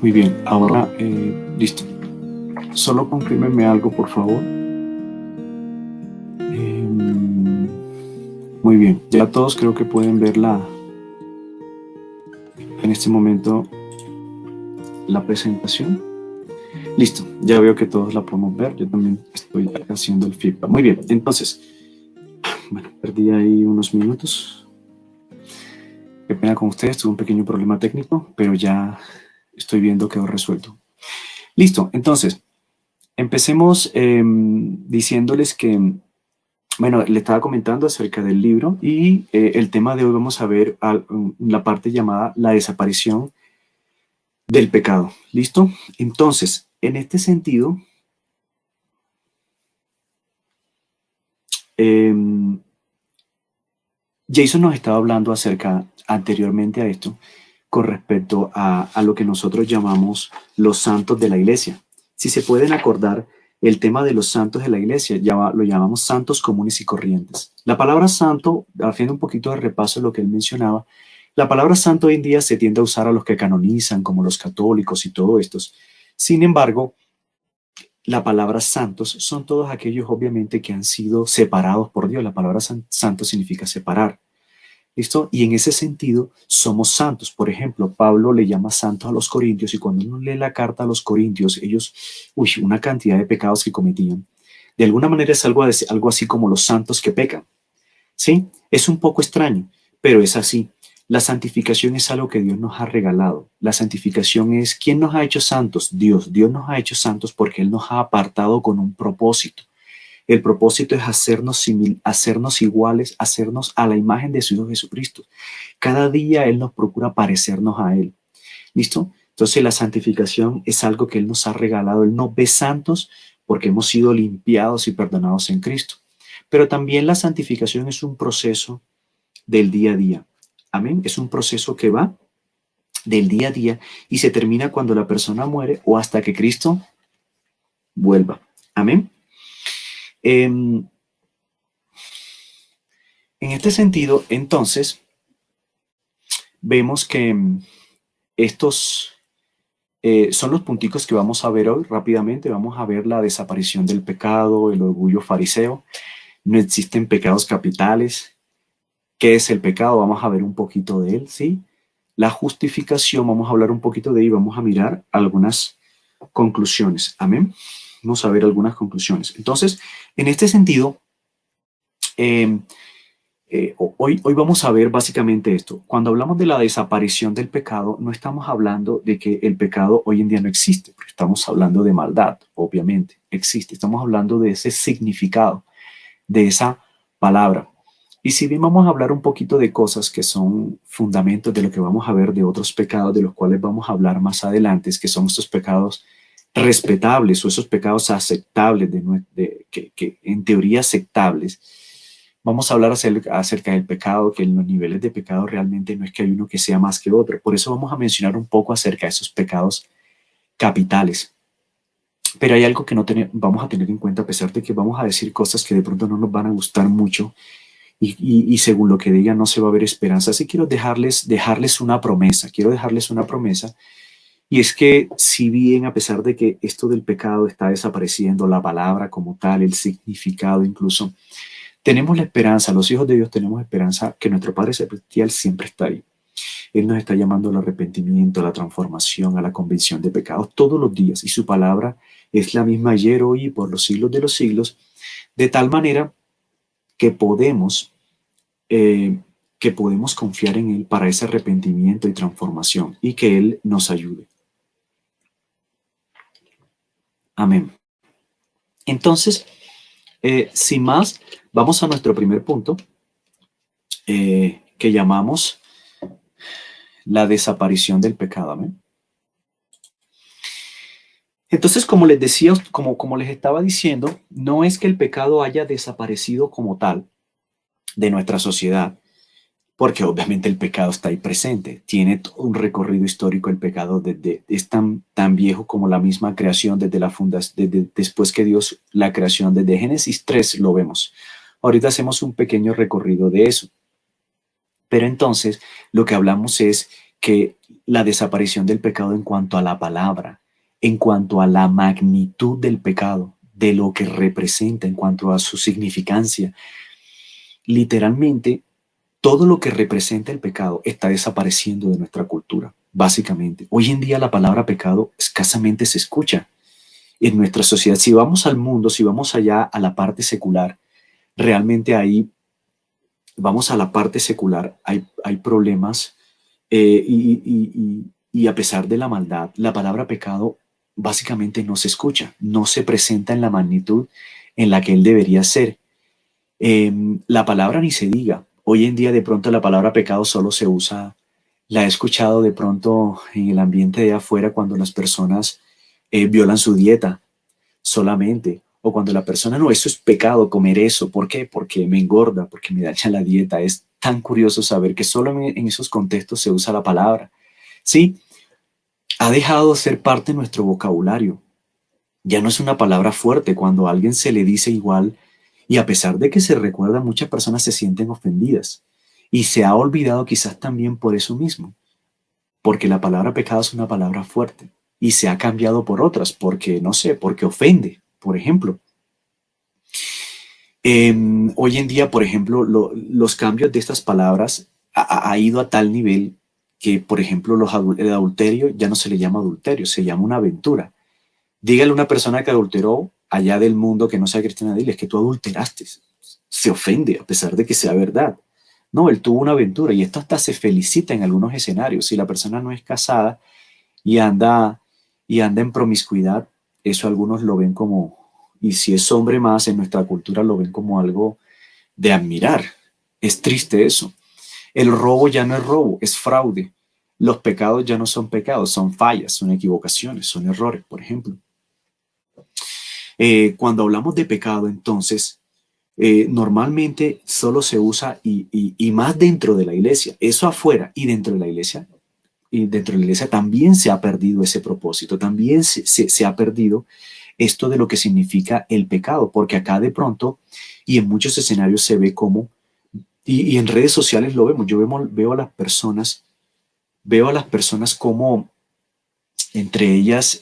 Muy bien, ahora listo. Solo confírmeme algo, por favor. Muy bien, ya todos creo que pueden ver en este momento la presentación. Listo, ya veo que todos la podemos ver. Yo también estoy haciendo el feedback. Muy bien, entonces, bueno, perdí ahí unos minutos. Qué pena con ustedes, tuve un pequeño problema técnico, pero ya estoy viendo que quedó resuelto. Listo, entonces, empecemos diciéndoles que, bueno, le estaba comentando acerca del libro y el tema de hoy vamos a ver la parte llamada la desaparición del pecado. ¿Listo? Entonces, en este sentido, eh, Jason nos estaba hablando acerca anteriormente a esto con respecto a lo que nosotros llamamos los santos de la iglesia. Si se pueden acordar, el tema de los santos de la iglesia lo llamamos santos comunes y corrientes. La palabra santo, haciendo un poquito de repaso de lo que él mencionaba, la palabra santo hoy en día se tiende a usar a los que canonizan, como los católicos y todo esto. Sin embargo, la palabra santos son todos aquellos obviamente que han sido separados por Dios. La palabra santo significa separar. ¿Listo? Y en ese sentido somos santos. Por ejemplo, Pablo le llama santos a los corintios y cuando uno lee la carta a los corintios, ellos, una cantidad de pecados que cometían. De alguna manera es algo así como los santos que pecan. ¿Sí? Es un poco extraño, pero es así. La santificación es algo que Dios nos ha regalado. La santificación es, ¿quién nos ha hecho santos? Dios. Dios nos ha hecho santos porque Él nos ha apartado con un propósito. El propósito es hacernos iguales, hacernos a la imagen de su Hijo Jesucristo. Cada día Él nos procura parecernos a Él. ¿Listo? Entonces la santificación es algo que Él nos ha regalado. Él nos ve santos porque hemos sido limpiados y perdonados en Cristo. Pero también la santificación es un proceso del día a día. Amén. Es un proceso que va del día a día y se termina cuando la persona muere o hasta que Cristo vuelva. Amén. En este sentido, entonces, vemos que estos son los punticos que vamos a ver hoy rápidamente. Vamos a ver la desaparición del pecado, el orgullo fariseo. No existen pecados capitales. ¿Qué es el pecado? Vamos a ver un poquito de él, ¿sí? La justificación, vamos a hablar un poquito de ello y vamos a mirar algunas conclusiones. Amén. Vamos a ver algunas conclusiones. Entonces, en este sentido, eh, hoy vamos a ver básicamente esto. Cuando hablamos de la desaparición del pecado, no estamos hablando de que el pecado hoy en día no existe, porque estamos hablando de maldad, obviamente, existe. Estamos hablando de ese significado, de esa palabra. Y si bien vamos a hablar un poquito de cosas que son fundamentos de lo que vamos a ver de otros pecados, de los cuales vamos a hablar más adelante, es que son estos pecados respetables o esos pecados aceptables, que en teoría aceptables. Vamos a hablar acerca del pecado, que en los niveles de pecado realmente no es que hay uno que sea más que otro. Por eso vamos a mencionar un poco acerca de esos pecados capitales. Pero hay algo que no vamos a tener en cuenta, a pesar de que vamos a decir cosas que de pronto no nos van a gustar mucho y según lo que digan no se va a ver esperanza. Así quiero dejarles una promesa, quiero dejarles una promesa. Y es que si bien a pesar de que esto del pecado está desapareciendo, la palabra como tal, el significado incluso, tenemos la esperanza, los hijos de Dios tenemos esperanza que nuestro Padre Celestial siempre está ahí. Él nos está llamando al arrepentimiento, a la transformación, a la convicción de pecados todos los días y su palabra es la misma ayer, hoy y por los siglos de los siglos, de tal manera que eh, podemos confiar en Él para ese arrepentimiento y transformación y que Él nos ayude. Amén. Entonces, sin más, vamos a nuestro primer punto que llamamos la desaparición del pecado. Amén. Entonces, como les decía, como les estaba diciendo, no es que el pecado haya desaparecido como tal de nuestra sociedad, porque obviamente el pecado está ahí presente, tiene todo un recorrido histórico el pecado, es tan viejo como la misma creación, desde la fundación, después que Dios, la creación, desde Génesis 3 lo vemos. Ahorita hacemos un pequeño recorrido de eso. Pero entonces lo que hablamos es que la desaparición del pecado en cuanto a la palabra, en cuanto a la magnitud del pecado, de lo que representa, en cuanto a su significancia, literalmente todo lo que representa el pecado está desapareciendo de nuestra cultura, básicamente. Hoy en día la palabra pecado escasamente se escucha en nuestra sociedad. Si vamos al mundo, si vamos allá a la parte secular, realmente ahí, vamos a la parte secular, hay problemas y a pesar de la maldad, la palabra pecado básicamente no se escucha, no se presenta en la magnitud en la que él debería ser. La palabra ni se diga. Hoy en día de pronto la palabra pecado solo se usa, la he escuchado de pronto en el ambiente de afuera cuando las personas violan su dieta solamente, o cuando la persona, no, eso es pecado comer eso. ¿Por qué? Porque me engorda, porque me daña la dieta. Es tan curioso saber que solo en esos contextos se usa la palabra. Sí, ha dejado de ser parte de nuestro vocabulario. Ya no es una palabra fuerte cuando a alguien se le dice igual y a pesar de que se recuerda, muchas personas se sienten ofendidas y se ha olvidado quizás también por eso mismo, porque la palabra pecado es una palabra fuerte y se ha cambiado por otras, porque no sé, porque ofende, por ejemplo. Hoy en día, por ejemplo, los cambios de estas palabras ha ido a tal nivel que, por ejemplo, el adulterio ya no se le llama adulterio, se llama una aventura. Dígale a una persona que adulteró allá del mundo que no sea cristiana, dile, es que tú adulteraste. Se ofende a pesar de que sea verdad. No, él tuvo una aventura y esto hasta se felicita en algunos escenarios. Si la persona no es casada y anda en promiscuidad, eso algunos lo ven como, y si es hombre más en nuestra cultura lo ven como algo de admirar. Es triste eso. El robo ya no es robo, es fraude. Los pecados ya no son pecados, son fallas, son equivocaciones, son errores, por ejemplo. Cuando hablamos de pecado, entonces, normalmente solo se usa y más dentro de la iglesia, eso afuera y dentro de la iglesia también se ha perdido ese propósito, también se ha perdido esto de lo que significa el pecado, porque acá de pronto y en muchos escenarios se ve como, y en redes sociales lo vemos, veo a las personas como entre ellas,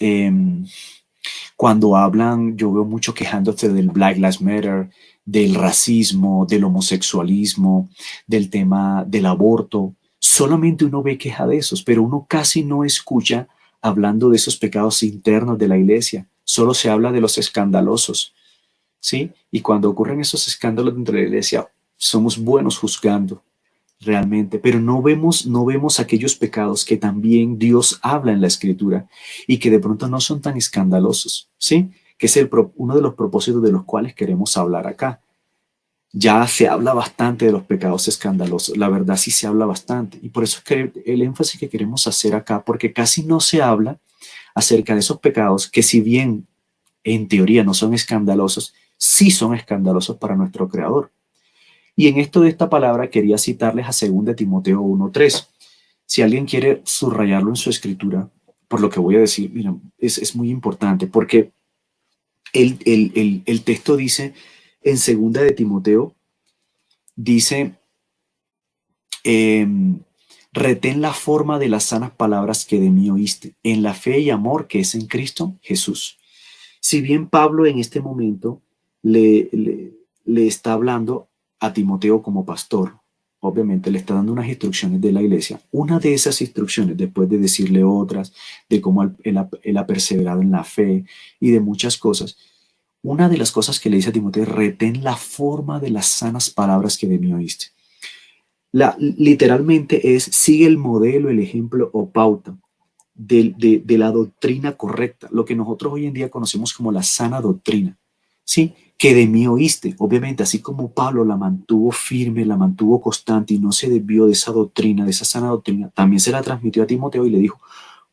cuando hablan, yo veo mucho quejándose del Black Lives Matter, del racismo, del homosexualismo, del tema del aborto. Solamente uno ve queja de esos, pero uno casi no escucha hablando de esos pecados internos de la iglesia. Solo se habla de los escandalosos, ¿sí? Y cuando ocurren esos escándalos dentro de la iglesia, somos buenos juzgando realmente, pero no vemos aquellos pecados que también Dios habla en la escritura y que de pronto no son tan escandalosos, ¿sí? Que es uno de los propósitos de los cuales queremos hablar acá. Ya se habla bastante de los pecados escandalosos, la verdad sí se habla bastante, y por eso es que el énfasis que queremos hacer acá, porque casi no se habla acerca de esos pecados que si bien en teoría no son escandalosos, sí son escandalosos para nuestro Creador. Y en esto de esta palabra quería citarles a 2 Timoteo 1:3. Si alguien quiere subrayarlo en su escritura, por lo que voy a decir, mira, es muy importante porque el texto dice en 2 Timoteo, dice, eh, retén la forma de las sanas palabras que de mí oíste, en la fe y amor que es en Cristo Jesús. Si bien Pablo en este momento le está hablando a Timoteo como pastor, obviamente le está dando unas instrucciones de la iglesia. Una de esas instrucciones, después de decirle otras, de cómo él ha perseverado en la fe y de muchas cosas, una de las cosas que le dice a Timoteo es retén la forma de las sanas palabras que de mí oíste. Literalmente es sigue el modelo, el ejemplo o pauta de la doctrina correcta, lo que nosotros hoy en día conocemos como la sana doctrina, ¿sí? Que de mí oíste, obviamente, así como Pablo la mantuvo firme, la mantuvo constante y no se desvió de esa doctrina, de esa sana doctrina, también se la transmitió a Timoteo y le dijo,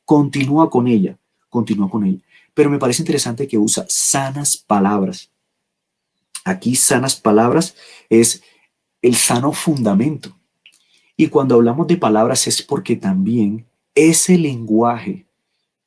continúa con ella, continúa con ella. Pero me parece interesante que usa sanas palabras. Aquí sanas palabras es el sano fundamento. Y cuando hablamos de palabras es porque también ese lenguaje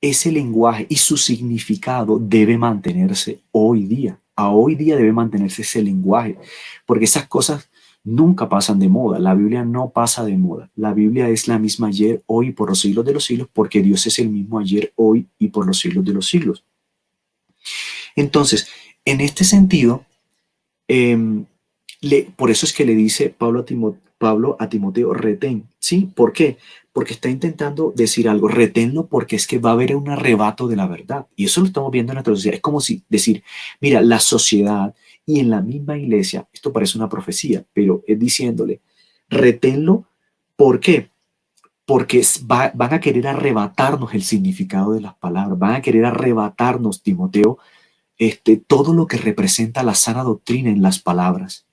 y su significado debe mantenerse hoy día. A hoy día debe mantenerse ese lenguaje, porque esas cosas nunca pasan de moda. La Biblia no pasa de moda. La Biblia es la misma ayer, hoy y por los siglos de los siglos, porque Dios es el mismo ayer, hoy y por los siglos de los siglos. Entonces, en este sentido, eh, por eso es que le dice Pablo a Timoteo, retén, ¿sí? ¿Por qué? Porque está intentando decir algo, reténlo porque es que va a haber un arrebato de la verdad. Y eso lo estamos viendo en nuestra sociedad. Es como si decir, mira, la sociedad y en la misma iglesia, esto parece una profecía, pero es diciéndole, reténlo, ¿por qué? Porque van a querer arrebatarnos el significado de las palabras, van a querer arrebatarnos, Timoteo, todo lo que representa la sana doctrina en las palabras.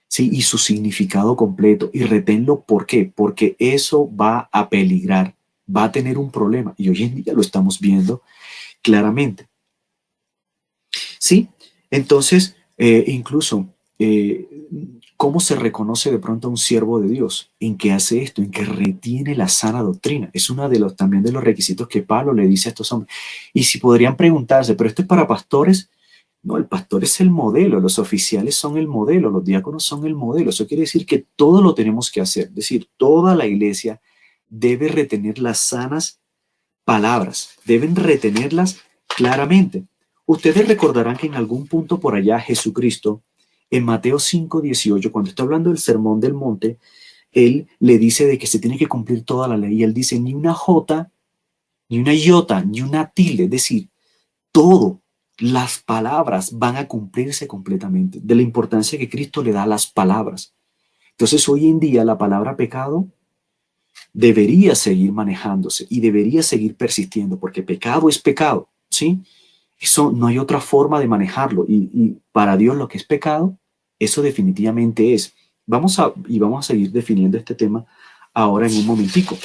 ¿Sí? Y su significado completo. Y reténlo, ¿por qué? Porque eso va a peligrar, va a tener un problema. Y hoy en día lo estamos viendo claramente. ¿Sí? Entonces, incluso, ¿cómo se reconoce de pronto a un siervo de Dios? En que hace esto, en que retiene la sana doctrina. Es uno de los, también de los requisitos que Pablo le dice a estos hombres. Y si podrían preguntarse, ¿pero esto es para pastores? No, el pastor es el modelo, los oficiales son el modelo, los diáconos son el modelo. Eso quiere decir que todo lo tenemos que hacer. Es decir, toda la iglesia debe retener las sanas palabras, deben retenerlas claramente. Ustedes recordarán que en algún punto por allá Jesucristo, en Mateo 5:18, cuando está hablando del sermón del monte, él le dice de que se tiene que cumplir toda la ley. Y él dice, ni una jota, ni una iota, ni una tilde, es decir, todo, las palabras van a cumplirse completamente, de la importancia que Cristo le da a las palabras. Entonces, hoy en día la palabra pecado debería seguir manejándose y debería seguir persistiendo, porque pecado es pecado, ¿sí? Eso no hay otra forma de manejarlo. Y para Dios lo que es pecado, eso definitivamente es. Vamos a seguir definiendo este tema ahora en un momentico.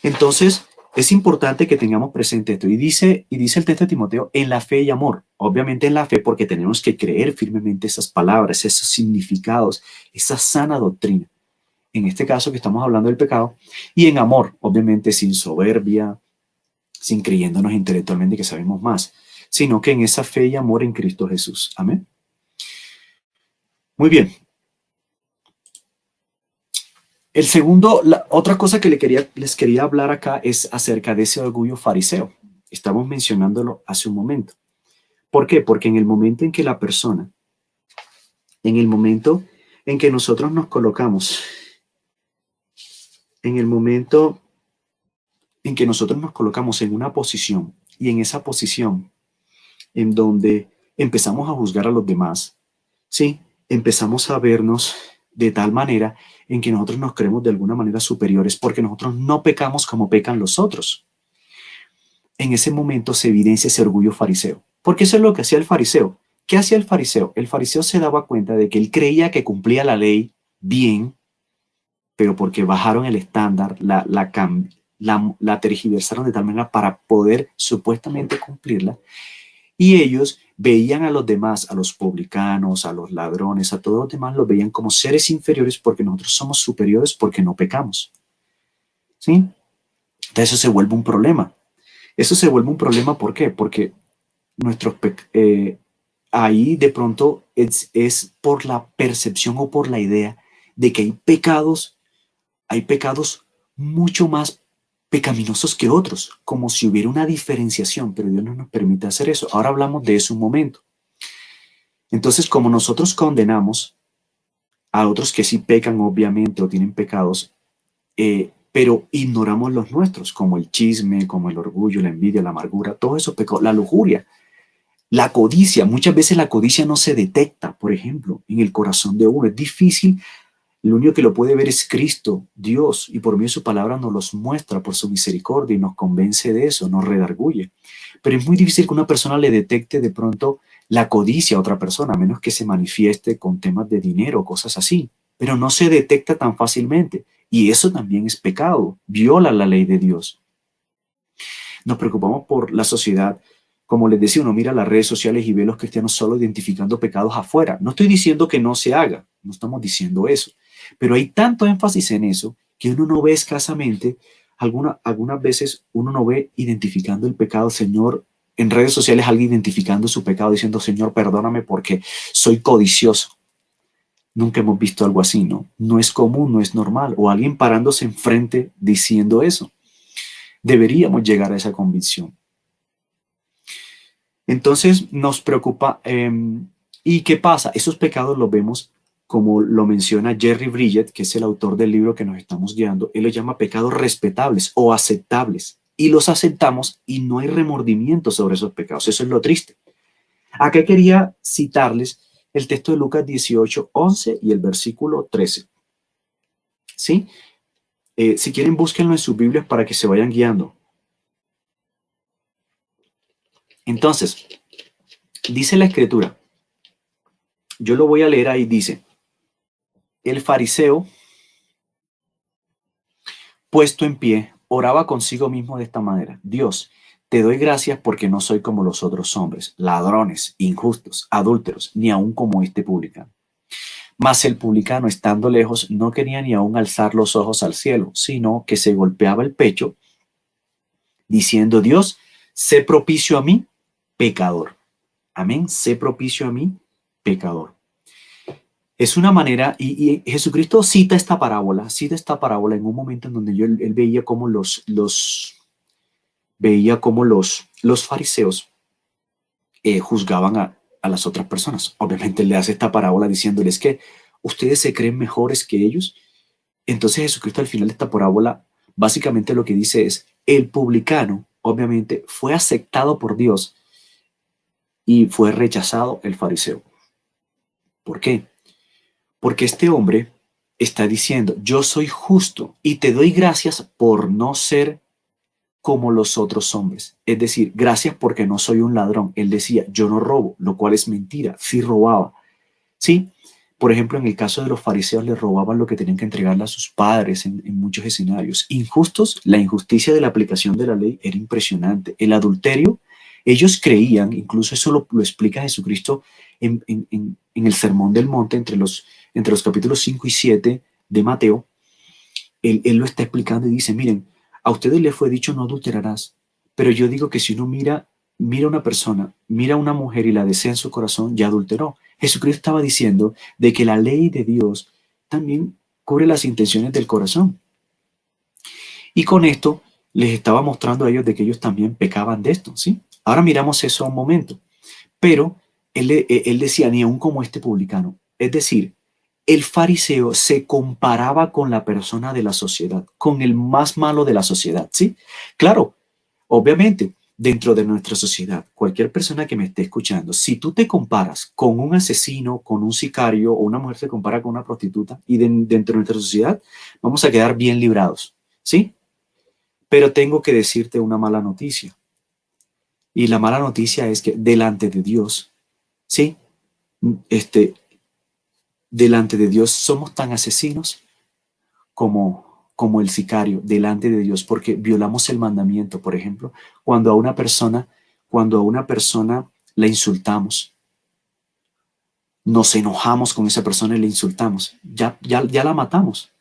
Entonces, es importante que tengamos presente esto. Y dice el texto de Timoteo, en la fe y amor. Obviamente en la fe porque tenemos que creer firmemente esas palabras, esos significados, esa sana doctrina. En este caso que estamos hablando del pecado. Y en amor, obviamente sin soberbia, sin creyéndonos intelectualmente que sabemos más, sino que en esa fe y amor en Cristo Jesús. Amén. Muy bien. El segundo, la otra cosa que les quería hablar acá es acerca de ese orgullo fariseo. Estamos mencionándolo hace un momento. ¿Por qué? Porque en el momento en que la persona, en el momento en que nosotros nos colocamos, en el momento en que nosotros nos colocamos en una posición y en esa posición en donde empezamos a juzgar a los demás, ¿sí? Empezamos a vernos de tal manera en que nosotros nos creemos de alguna manera superiores porque nosotros no pecamos como pecan los otros. En ese momento se evidencia ese orgullo fariseo. Porque eso es lo que hacía el fariseo. ¿Qué hacía el fariseo? El fariseo se daba cuenta de que él creía que cumplía la ley bien, pero porque bajaron el estándar, la tergiversaron de tal manera para poder supuestamente cumplirla, y ellos veían a los demás, a los publicanos, a los ladrones, a todos los demás, los veían como seres inferiores porque nosotros somos superiores porque no pecamos. ¿Sí? Entonces eso se vuelve un problema. Eso se vuelve un problema, ¿por qué? Porque nuestros ahí de pronto es por la percepción o por la idea de que hay pecados mucho más pecaminosos que otros, como si hubiera una diferenciación, pero Dios no nos permite hacer eso. Ahora hablamos de eso un momento. Entonces, como nosotros condenamos a otros que sí pecan, obviamente, o tienen pecados, pero ignoramos los nuestros, como el chisme, como el orgullo, la envidia, la amargura, todo eso pecado, la lujuria, la codicia. Muchas veces la codicia no se detecta, por ejemplo, en el corazón de uno. Es difícil. Lo único que lo puede ver es Cristo, Dios, y por medio de su palabra nos los muestra por su misericordia y nos convence de eso, nos redarguye. Pero es muy difícil que una persona le detecte de pronto la codicia a otra persona, a menos que se manifieste con temas de dinero o cosas así. Pero no se detecta tan fácilmente. Y eso también es pecado, viola la ley de Dios. Nos preocupamos por la sociedad. Como les decía, uno mira las redes sociales y ve a los cristianos solo identificando pecados afuera. No estoy diciendo que no se haga, no estamos diciendo eso. Pero hay tanto énfasis en eso que uno no ve escasamente, algunas veces uno no ve identificando el pecado, Señor, en redes sociales alguien identificando su pecado, diciendo, Señor, perdóname porque soy codicioso. Nunca hemos visto algo así, ¿no? No es común, no es normal. O alguien parándose enfrente diciendo eso. Deberíamos llegar a esa convicción. Entonces nos preocupa. ¿Y qué pasa? Esos pecados los vemos, como lo menciona Jerry Bridget, que es el autor del libro que nos estamos guiando. Él los llama pecados respetables o aceptables. Y los aceptamos y no hay remordimiento sobre esos pecados. Eso es lo triste. Acá quería citarles el texto de Lucas 18:11 y el versículo 13. ¿Sí? Si quieren, búsquenlo en sus Biblias para que se vayan guiando. Entonces, dice la escritura, yo lo voy a leer ahí, dice, el fariseo, puesto en pie, oraba consigo mismo de esta manera, Dios, te doy gracias porque no soy como los otros hombres, ladrones, injustos, adúlteros, ni aun como este publicano. Mas el publicano, estando lejos, no quería ni aun alzar los ojos al cielo, sino que se golpeaba el pecho, diciendo, Dios, sé propicio a mí, pecador. Amén, sé propicio a mí, pecador. Es una manera, y Jesucristo cita esta parábola en un momento en donde él veía cómo los fariseos juzgaban a las otras personas. Obviamente él le hace esta parábola diciéndoles que ustedes se creen mejores que ellos. Entonces Jesucristo al final de esta parábola básicamente lo que dice es, el publicano obviamente fue aceptado por Dios y fue rechazado el fariseo. ¿Por qué? Porque este hombre está diciendo, yo soy justo y te doy gracias por no ser como los otros hombres. Es decir, gracias porque no soy un ladrón. Él decía, yo no robo, lo cual es mentira, sí robaba. Sí, por ejemplo, en el caso de los fariseos les robaban lo que tenían que entregarle a sus padres en muchos escenarios. Injustos, la injusticia de la aplicación de la ley era impresionante. El adulterio, ellos creían, incluso eso lo explica Jesucristo en el Sermón del Monte, entre los capítulos 5 y 7 de Mateo, él lo está explicando y dice, miren, a ustedes les fue dicho no adulterarás, pero yo digo que si uno mira a una persona, mira a una mujer y la desea en su corazón, ya adulteró. Jesucristo estaba diciendo de que la ley de Dios también cubre las intenciones del corazón. Y con esto les estaba mostrando a ellos de que ellos también pecaban de esto, ¿sí? Ahora miramos eso un momento. Pero él decía, ni aún como este publicano. Es decir, el fariseo se comparaba con la persona de la sociedad, con el más malo de la sociedad, ¿sí? Claro, obviamente, dentro de nuestra sociedad, cualquier persona que me esté escuchando, si tú te comparas con un asesino, con un sicario o una mujer se compara con una prostituta y dentro de nuestra sociedad, vamos a quedar bien librados, ¿sí? Pero tengo que decirte una mala noticia. Y la mala noticia es que delante de Dios, ¿sí? Este, delante de Dios somos tan asesinos como el sicario delante de Dios, porque violamos el mandamiento, por ejemplo, cuando a una persona la insultamos, nos enojamos con esa persona y le insultamos, ya la matamos,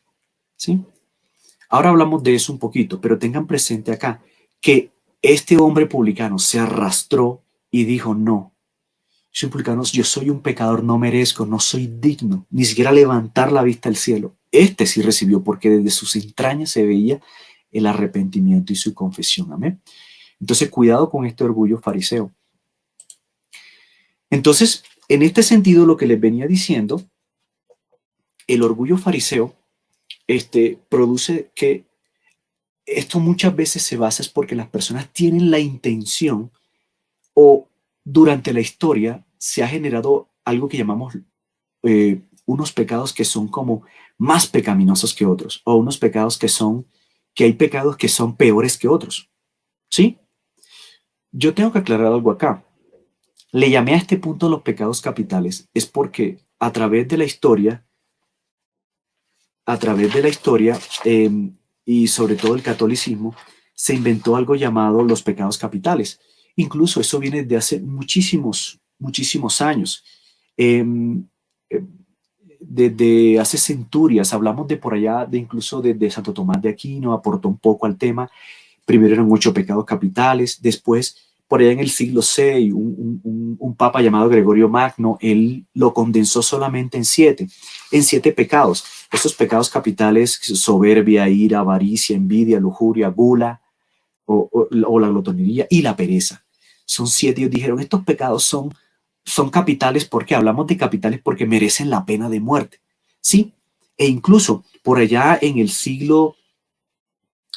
¿sí? Ahora hablamos de eso un poquito, pero tengan presente acá que este hombre publicano se arrastró y dijo, no, publicanos, yo soy un pecador, no merezco, no soy digno, ni siquiera levantar la vista al cielo. Este sí recibió, porque desde sus entrañas se veía el arrepentimiento y su confesión. Amén. Entonces, cuidado con este orgullo fariseo. Entonces, en este sentido, lo que les venía diciendo, el orgullo fariseo produce que esto muchas veces se basa es porque las personas tienen la intención o durante la historia se ha generado algo que llamamos unos pecados que son como más pecaminosos que otros, o unos pecados que hay pecados que son peores que otros. ¿Sí? Yo tengo que aclarar algo acá. Le llamé a este punto los pecados capitales, es porque a través de la historia y sobre todo el catolicismo, se inventó algo llamado los pecados capitales. Incluso eso viene de hace muchísimos años. Eh, eh, Desde hace centurias, hablamos de por allá, de incluso de Santo Tomás de Aquino, aportó un poco al tema. Primero eran 8 pecados capitales, después por allá en el siglo VI, un papa llamado Gregorio Magno, él lo condensó solamente en siete pecados. Estos pecados capitales: soberbia, ira, avaricia, envidia, lujuria, gula, o la glotonería y la pereza. Son siete. Ellos dijeron, estos pecados son capitales. ¿Porque hablamos de capitales? Porque merecen la pena de muerte, ¿sí? E incluso por allá en el siglo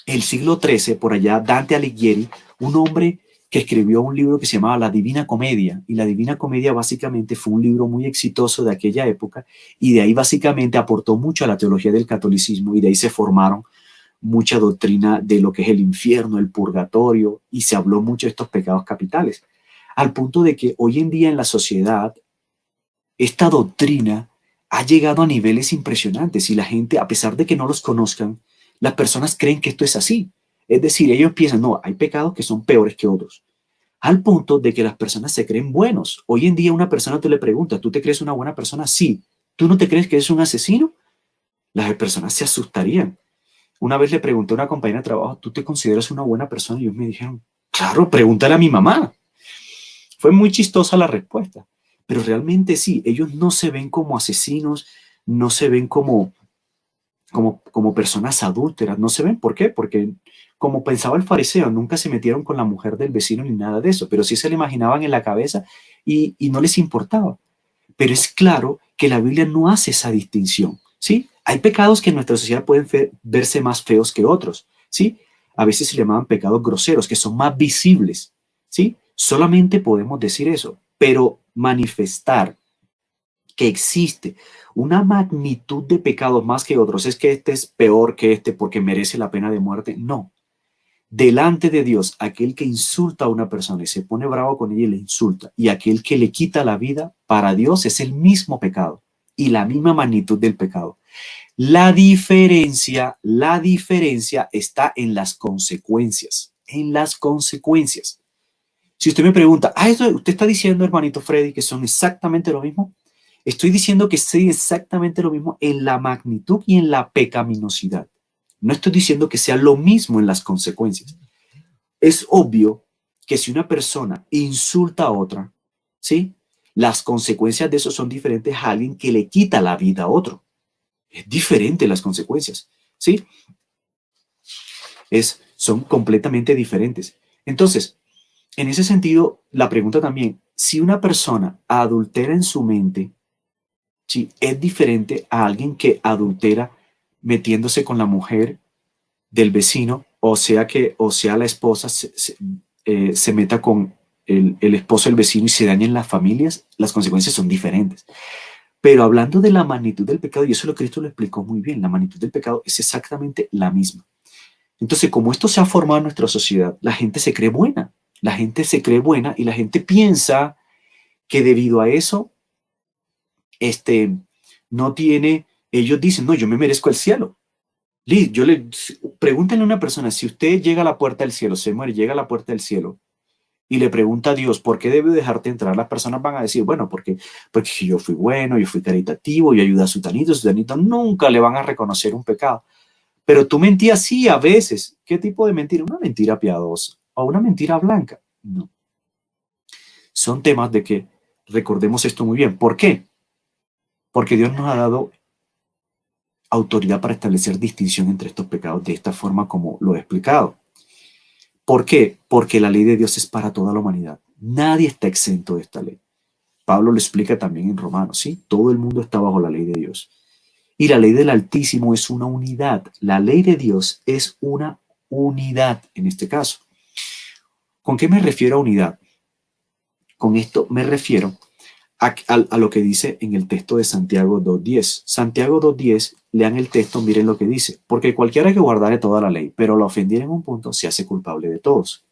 XIII, por allá Dante Alighieri, un hombre que escribió un libro que se llamaba La Divina Comedia, y La Divina Comedia básicamente fue un libro muy exitoso de aquella época, y de ahí básicamente aportó mucho a la teología del catolicismo, y de ahí se formaron mucha doctrina de lo que es el infierno, el purgatorio, y se habló mucho de estos pecados capitales, al punto de que hoy en día en la sociedad esta doctrina ha llegado a niveles impresionantes, y la gente, a pesar de que no los conozcan, las personas creen que esto es así. Es decir, ellos piensan, no, hay pecados que son peores que otros, al punto de que las personas se creen buenos. Hoy en día una persona te le pregunta, ¿tú te crees una buena persona? Sí. ¿Tú no te crees que eres un asesino? Las personas se asustarían. Una vez le pregunté a una compañera de trabajo, ¿tú te consideras una buena persona? Y ellos me dijeron, claro, pregúntale a mi mamá. Fue muy chistosa la respuesta, pero realmente sí, ellos no se ven como asesinos, no se ven como personas adúlteras, no se ven. ¿Por qué? Porque, como pensaba el fariseo, nunca se metieron con la mujer del vecino ni nada de eso, pero sí se le imaginaban en la cabeza, y no les importaba. Pero es claro que la Biblia no hace esa distinción, ¿sí? Hay pecados que en nuestra sociedad pueden verse más feos que otros, ¿sí? A veces se llamaban pecados groseros, que son más visibles, ¿sí? Solamente podemos decir eso, pero manifestar que existe una magnitud de pecados más que otros, es que este es peor que este porque merece la pena de muerte, no. Delante de Dios, aquel que insulta a una persona y se pone bravo con ella y le insulta, y aquel que le quita la vida, para Dios es el mismo pecado y la misma magnitud del pecado. La diferencia está en las consecuencias, en las consecuencias. Si usted me pregunta, eso usted está diciendo, hermanito Freddy, que son exactamente lo mismo, estoy diciendo que sí, exactamente lo mismo en la magnitud y en la pecaminosidad. No estoy diciendo que sea lo mismo en las consecuencias. Es obvio que si una persona insulta a otra, ¿sí? Las consecuencias de eso son diferentes a alguien que le quita la vida a otro. Es diferente las consecuencias, ¿sí? Son completamente diferentes. Entonces, en ese sentido, la pregunta también, si una persona adultera en su mente, ¿sí? Es diferente a alguien que adultera metiéndose con la mujer del vecino, o sea la esposa se meta con el esposo del vecino y se dañen las familias. Las consecuencias son diferentes. Pero hablando de la magnitud del pecado, y eso lo Cristo lo explicó muy bien, la magnitud del pecado es exactamente la misma. Entonces, como esto se ha formado en nuestra sociedad, la gente se cree buena, la gente se cree buena, y la gente piensa que debido a eso, este, no tiene, ellos dicen, no, yo me merezco el cielo. Liz, pregúntenle a una persona, si usted llega a la puerta del cielo, se muere, llega a la puerta del cielo y le pregunta a Dios, ¿por qué debe dejarte entrar? Las personas van a decir, bueno, porque yo fui bueno, yo fui caritativo, yo ayudé a sutanito, nunca le van a reconocer un pecado. Pero tú mentías, sí, a veces. ¿Qué tipo de mentira? Una mentira piadosa o una mentira blanca. No. Son temas de que recordemos esto muy bien. ¿Por qué? Porque Dios nos ha dado autoridad para establecer distinción entre estos pecados de esta forma como lo he explicado. ¿Por qué? Porque la ley de Dios es para toda la humanidad. Nadie está exento de esta ley. Pablo lo explica también en Romanos, ¿sí? Todo el mundo está bajo la ley de Dios. Y la ley del Altísimo es una unidad. La ley de Dios es una unidad en este caso. ¿Con qué me refiero a unidad? Con esto me refiero a lo que dice en el texto de Santiago 2.10. Santiago 2.10, lean el texto, miren lo que dice. Porque cualquiera que guardare toda la ley, pero la ofendiera en un punto, se hace culpable de todos.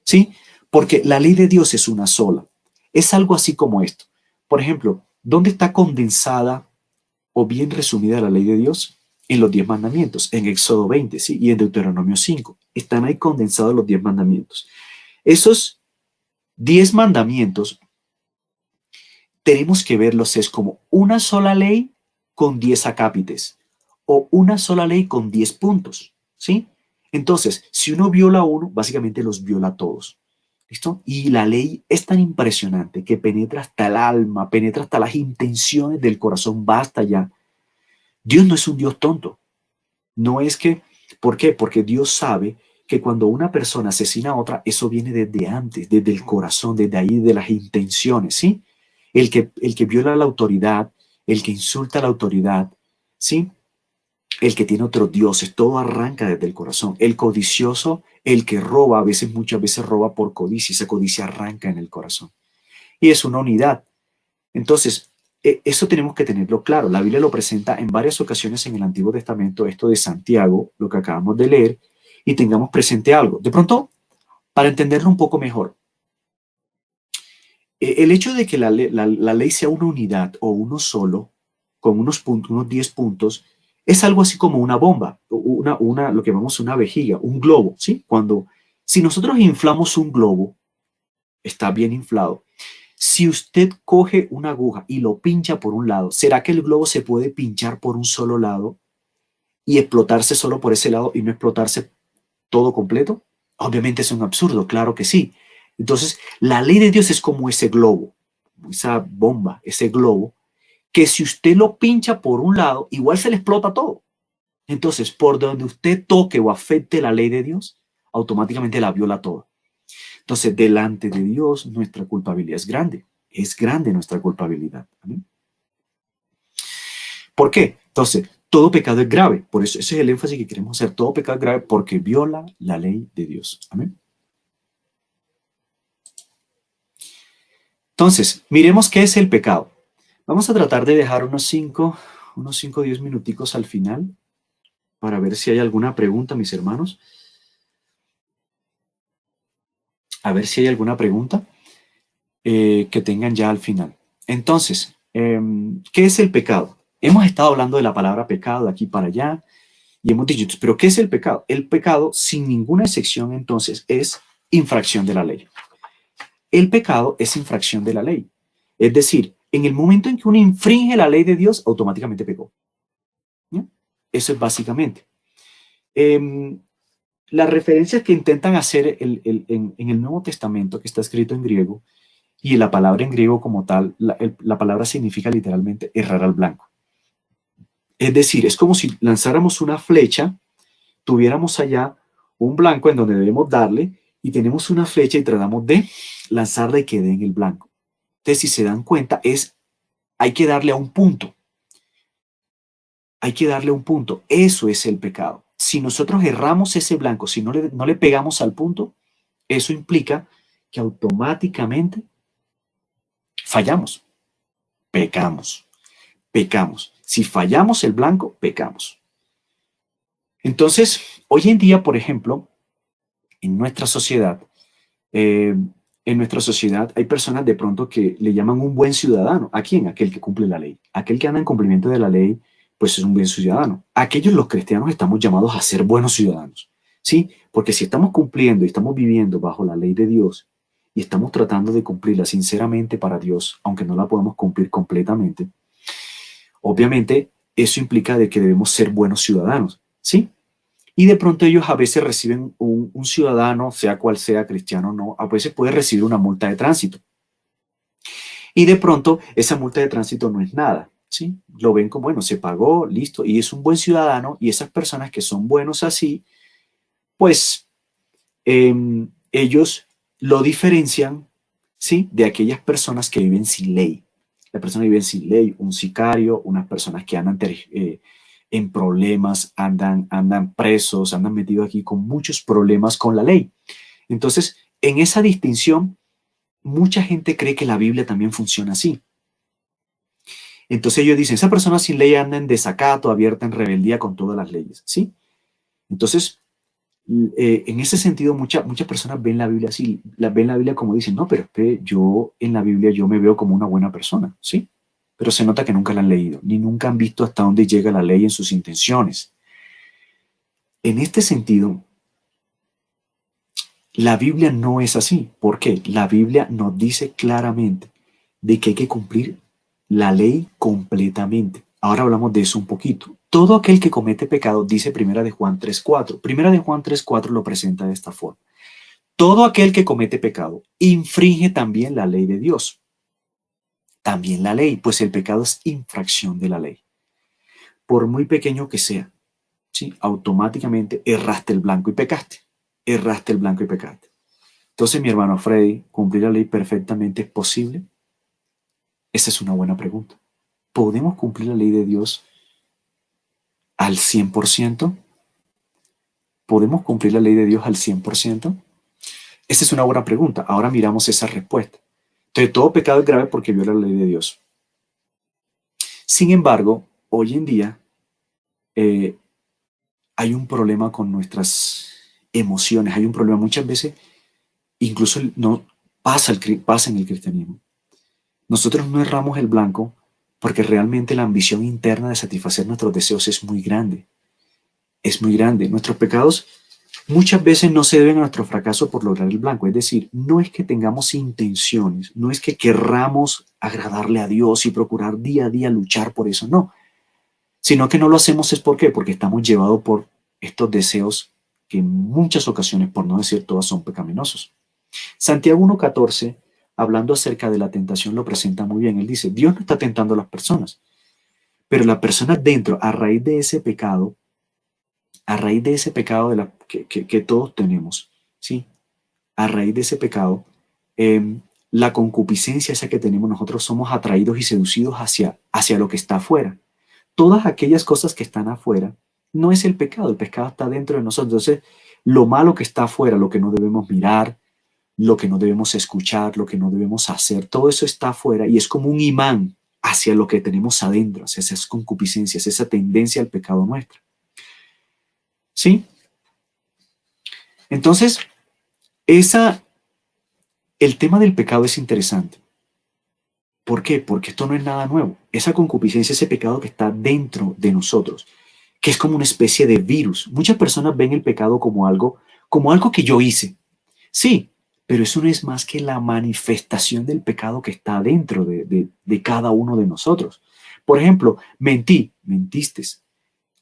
¿Sí? Porque la ley de Dios es una sola. Es algo así como esto. Por ejemplo, ¿dónde está condensada o bien resumida la ley de Dios? En los 10 mandamientos, en Éxodo 20, ¿sí? Y en Deuteronomio 5. Están ahí condensados los 10 mandamientos. Esos 10 mandamientos tenemos que verlos es como una sola ley con 10 acápites, o una sola ley con 10 puntos, ¿sí? Entonces, si uno viola uno, básicamente los viola todos. ¿Listo? Y la ley es tan impresionante que penetra hasta el alma, penetra hasta las intenciones del corazón. Basta ya. Dios no es un Dios tonto. No es que, ¿por qué? Porque Dios sabe que cuando una persona asesina a otra, eso viene desde antes, desde el corazón, desde ahí, de las intenciones, ¿sí? El que viola la autoridad, el que insulta a la autoridad, ¿sí? El que tiene otros dioses, todo arranca desde el corazón. El codicioso, el que roba, a veces, muchas veces roba por codicia, esa codicia arranca en el corazón. Y es una unidad. Entonces, eso tenemos que tenerlo claro. La Biblia lo presenta en varias ocasiones en el Antiguo Testamento, esto de Santiago, lo que acabamos de leer, y tengamos presente algo. De pronto, para entenderlo un poco mejor, el hecho de que la ley sea una unidad o uno solo, con unos puntos, unos 10 puntos, es algo así como una bomba, lo que llamamos una vejiga, un globo, ¿sí? Si nosotros inflamos un globo, está bien inflado. Si usted coge una aguja y lo pincha por un lado, ¿será que el globo se puede pinchar por un solo lado y explotarse solo por ese lado y no explotarse todo completo? Obviamente es un absurdo, claro que sí. Entonces, la ley de Dios es como ese globo, esa bomba, ese globo, que si usted lo pincha por un lado, igual se le explota todo. Entonces, por donde usted toque o afecte la ley de Dios, automáticamente la viola todo. Entonces, delante de Dios, nuestra culpabilidad es grande. Es grande nuestra culpabilidad. ¿Amén? ¿Por qué? Entonces, todo pecado es grave. Por eso ese es el énfasis que queremos hacer. Todo pecado es grave porque viola la ley de Dios. Amén. Entonces, miremos qué es el pecado. Vamos a tratar de dejar unos 5 o 10 minuticos al final para ver si hay alguna pregunta, mis hermanos. A ver si hay alguna pregunta que tengan ya al final. Entonces, ¿qué es el pecado? Hemos estado hablando de la palabra pecado de aquí para allá y hemos dicho, pero ¿qué es el pecado? El pecado, sin ninguna excepción, entonces, es infracción de la ley. El pecado es infracción de la ley. Es decir, en el momento en que uno infringe la ley de Dios, automáticamente pecó. ¿No? Eso es básicamente. Eh, las referencias que intentan hacer en el Nuevo Testamento, que está escrito en griego, y la palabra en griego como tal, la palabra significa literalmente errar al blanco. Es decir, es como si lanzáramos una flecha, tuviéramos allá un blanco en donde debemos darle, y tenemos una flecha y tratamos de lanzarla y quede en el blanco. Entonces, si se dan cuenta, hay que darle a un punto. Hay que darle un punto. Eso es el pecado. Si nosotros erramos ese blanco, si no le pegamos al punto, eso implica que automáticamente fallamos, pecamos, pecamos. Si fallamos el blanco, pecamos. Entonces, hoy en día, por ejemplo, en nuestra sociedad, eh, hay personas de pronto que le llaman un buen ciudadano. ¿A quién? Aquel que cumple la ley. Aquel que anda en cumplimiento de la ley, pues es un buen ciudadano. Aquellos los cristianos estamos llamados a ser buenos ciudadanos, ¿sí? Porque si estamos cumpliendo y estamos viviendo bajo la ley de Dios y estamos tratando de cumplirla sinceramente para Dios, aunque no la podemos cumplir completamente, obviamente eso implica de que debemos ser buenos ciudadanos, ¿sí? Y de pronto ellos a veces reciben un ciudadano, sea cual sea, cristiano o no, a veces puede recibir una multa de tránsito. Y de pronto esa multa de tránsito no es nada, ¿sí? Lo ven como, bueno, se pagó, listo, y es un buen ciudadano, y esas personas que son buenos así, pues ellos lo diferencian, ¿sí? De aquellas personas que viven sin ley. Las personas que viven sin ley, un sicario, unas personas que andan en problemas, andan presos, andan metidos aquí con muchos problemas con la ley. Entonces, en esa distinción, mucha gente cree que la Biblia también funciona así. Entonces ellos dicen, esa persona sin ley anda en desacato, abierta en rebeldía con todas las leyes, ¿sí? Entonces, en ese sentido, muchas personas ven la Biblia así, ven la Biblia como dicen, no, pero yo en la Biblia yo me veo como una buena persona, ¿sí? Pero se nota que nunca la han leído, ni nunca han visto hasta dónde llega la ley en sus intenciones. En este sentido, la Biblia no es así. ¿Por qué? La Biblia nos dice claramente de que hay que cumplir la ley completamente. Ahora hablamos de eso un poquito. Todo aquel que comete pecado, dice Primera de Juan 3:4. Primera de Juan 3:4 lo presenta de esta forma. Todo aquel que comete pecado infringe también la ley de Dios. También la ley, pues el pecado es infracción de la ley. Por muy pequeño que sea, ¿sí? Automáticamente erraste el blanco y pecaste. Erraste el blanco y pecaste. Entonces, mi hermano Freddy, ¿cumplir la ley perfectamente es posible? Esa es una buena pregunta. ¿Podemos cumplir la ley de Dios al 100%? ¿Podemos cumplir la ley de Dios al 100%? Esa es una buena pregunta. Ahora miramos esa respuesta. Entonces, todo pecado es grave porque viola la ley de Dios. Sin embargo, hoy en día eh, hay un problema con nuestras emociones, hay un problema muchas veces, incluso no pasa en el cristianismo. Nosotros no erramos el blanco porque realmente la ambición interna de satisfacer nuestros deseos es muy grande. Es muy grande. Nuestros pecados muchas veces no se deben a nuestro fracaso por lograr el blanco. Es decir, no es que tengamos intenciones, no es que querramos agradarle a Dios y procurar día a día luchar por eso, no. Sino que no lo hacemos es ¿por qué? Porque estamos llevados por estos deseos que en muchas ocasiones, por no decir todas, son pecaminosos. Santiago 1.14, hablando acerca de la tentación, lo presenta muy bien. Él dice, Dios no está tentando a las personas, pero las personas dentro, a raíz de ese pecado, a raíz de ese pecado que todos tenemos, ¿sí? A raíz de ese pecado, eh, la concupiscencia esa que tenemos nosotros, somos atraídos y seducidos hacia lo que está afuera. Todas aquellas cosas que están afuera no es el pecado está dentro de nosotros. Entonces, lo malo que está afuera, lo que no debemos mirar, lo que no debemos escuchar, lo que no debemos hacer, todo eso está afuera y es como un imán hacia lo que tenemos adentro, hacia esas concupiscencias, esa tendencia al pecado nuestra. ¿Sí? Entonces, esa, el tema del pecado es interesante. ¿Por qué? Porque esto no es nada nuevo. Esa concupiscencia, ese pecado que está dentro de nosotros, que es como una especie de virus. Muchas personas ven el pecado como algo que yo hice. Sí, pero eso no es más que la manifestación del pecado que está dentro de cada uno de nosotros. Por ejemplo, mentiste.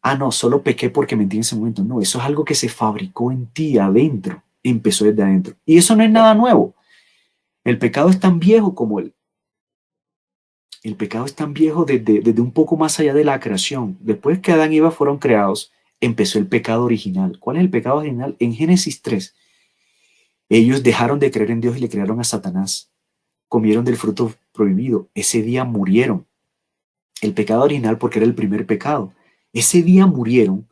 Ah, no, solo pequé porque mentí en ese momento. No, eso es algo que se fabricó en ti adentro, empezó desde adentro. Y eso no es nada nuevo. El pecado es tan viejo como el pecado es tan viejo desde un poco más allá de la creación. Después que Adán y Eva fueron creados, empezó el pecado original. ¿Cuál es el pecado original? En Génesis 3, ellos dejaron de creer en Dios y le crearon a Satanás. Comieron del fruto prohibido. Ese día murieron. El pecado original porque era el primer pecado. Ese día murieron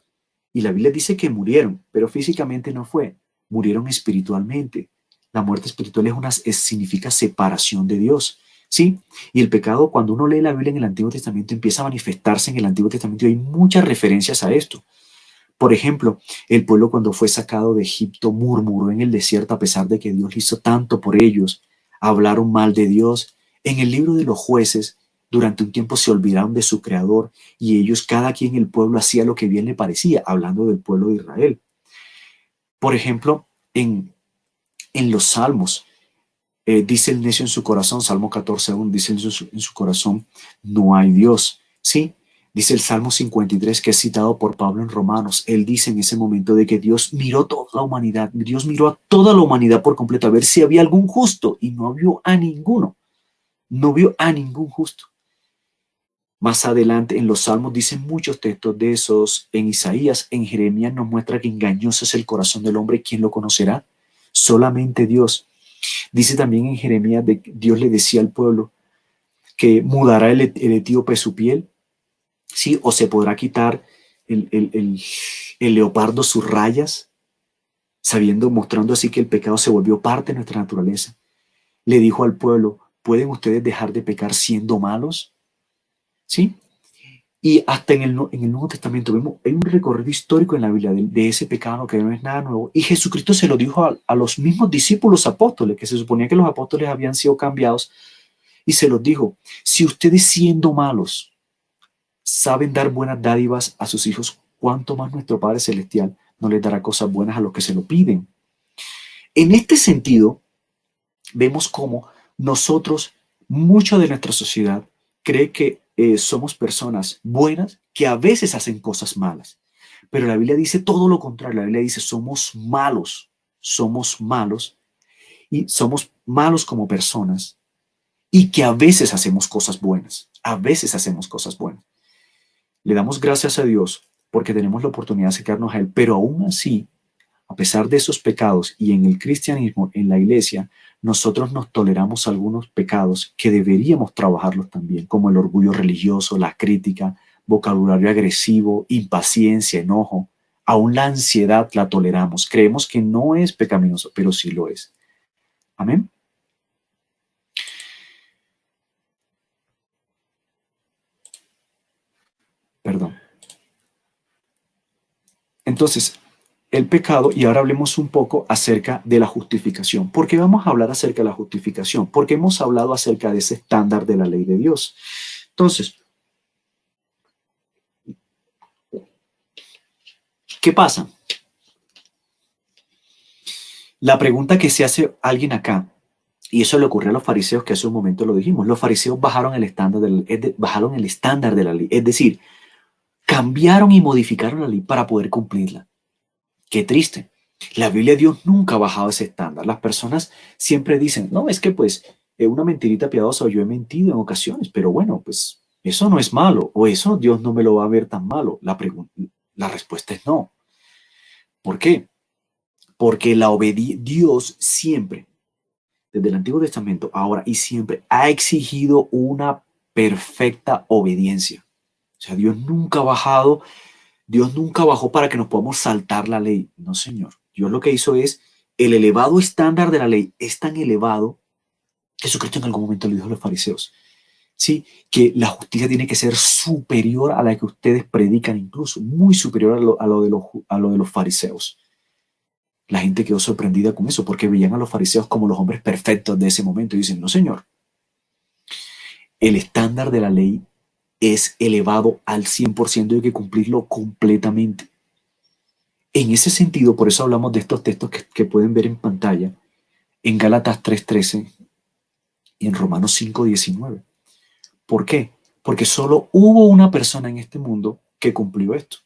y la Biblia dice que murieron, pero físicamente no fue. Murieron espiritualmente. La muerte espiritual significa separación de Dios. ¿Sí? Y el pecado, cuando uno lee la Biblia en el Antiguo Testamento, empieza a manifestarse en el Antiguo Testamento y hay muchas referencias a esto. Por ejemplo, el pueblo cuando fue sacado de Egipto murmuró en el desierto a pesar de que Dios hizo tanto por ellos. Hablaron mal de Dios. En el libro de los jueces, durante un tiempo se olvidaron de su creador y ellos, cada quien en el pueblo hacía lo que bien le parecía, hablando del pueblo de Israel. Por ejemplo, en los salmos, dice el necio en su corazón, Salmo 14:1, dice en su corazón, no hay Dios. ¿Sí? Dice el Salmo 53, que es citado por Pablo en Romanos. Él dice en ese momento de que Dios miró toda la humanidad, Dios miró a toda la humanidad por completo a ver si había algún justo y no vio a ninguno, no vio a ningún justo. Más adelante en los Salmos dicen muchos textos de esos, en Isaías, en Jeremías nos muestra que engañoso es el corazón del hombre, ¿quién lo conocerá? Solamente Dios. Dice también en Jeremías de que Dios le decía al pueblo que mudará el etíope su piel, ¿sí? O se podrá quitar el leopardo sus rayas, sabiendo, mostrando así que el pecado se volvió parte de nuestra naturaleza. Le dijo al pueblo, ¿pueden ustedes dejar de pecar siendo malos? ¿Sí? Y hasta en el Nuevo Testamento vemos, hay un recorrido histórico en la Biblia de ese pecado que no es nada nuevo. Y Jesucristo se lo dijo a los mismos discípulos apóstoles, que se suponía que los apóstoles habían sido cambiados, y se los dijo, si ustedes siendo malos saben dar buenas dádivas a sus hijos, ¿cuánto más nuestro Padre Celestial no les dará cosas buenas a los que se lo piden? En este sentido, vemos cómo nosotros, mucho de nuestra sociedad, cree que somos personas buenas que a veces hacen cosas malas. Pero la Biblia dice todo lo contrario. La Biblia dice somos malos. somos malos y somos malos como personas y que a veces hacemos cosas buenas, a veces hacemos cosas buenas. Le damos gracias a Dios porque tenemos la oportunidad de acercarnos a Él, pero aún así, a pesar de esos pecados y en el cristianismo, en la iglesia, nosotros nos toleramos algunos pecados que deberíamos trabajarlos también, como el orgullo religioso, la crítica, vocabulario agresivo, impaciencia, enojo. Aún la ansiedad la toleramos. Creemos que no es pecaminoso, pero sí lo es. Amén. Perdón. Entonces, el pecado, y ahora hablemos un poco acerca de la justificación. ¿Por qué vamos a hablar acerca de la justificación? Porque hemos hablado acerca de ese estándar de la ley de Dios. Entonces, ¿qué pasa? La pregunta que se hace alguien acá, y eso le ocurrió a los fariseos, que hace un momento lo dijimos, los fariseos bajaron el estándar bajaron el estándar de la ley, es decir, cambiaron y modificaron la ley para poder cumplirla. Qué triste. La Biblia de Dios nunca ha bajado ese estándar. Las personas siempre dicen, no, es que pues una mentirita piadosa o yo he mentido en ocasiones, pero bueno, pues eso no es malo o eso Dios no me lo va a ver tan malo. La respuesta es no. ¿Por qué? Porque Dios siempre, desde el Antiguo Testamento, ahora y siempre, ha exigido una perfecta obediencia. O sea, Dios nunca bajó para que nos podamos saltar la ley. No, Señor. Dios lo que hizo es, el elevado estándar de la ley es tan elevado, Jesucristo en algún momento le dijo a los fariseos, ¿sí? Que la justicia tiene que ser superior a la que ustedes predican, incluso muy superior a lo de los fariseos. La gente quedó sorprendida con eso porque veían a los fariseos como los hombres perfectos de ese momento y dicen, no, Señor, el estándar de la ley es elevado al 100% y hay que cumplirlo completamente. En ese sentido, por eso hablamos de estos textos que pueden ver en pantalla, en Gálatas 3:13 y en Romanos 5:19. ¿Por qué? Porque solo hubo una persona en este mundo que cumplió esto,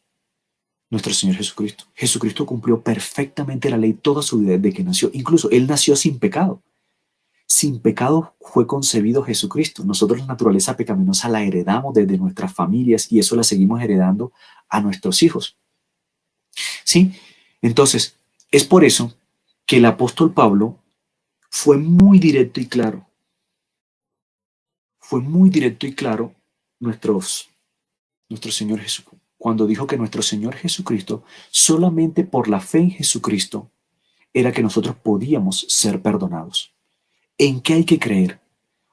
nuestro Señor Jesucristo. Jesucristo cumplió perfectamente la ley toda su vida desde que nació. Incluso Él nació sin pecado. Sin pecado fue concebido Jesucristo. Nosotros la naturaleza pecaminosa la heredamos desde nuestras familias y eso la seguimos heredando a nuestros hijos. ¿Sí? Entonces, es por eso que el apóstol Pablo fue muy directo y claro. Fue muy directo y claro nuestro Señor Jesucristo, cuando dijo que nuestro Señor Jesucristo, solamente por la fe en Jesucristo, era que nosotros podíamos ser perdonados. ¿En qué hay que creer?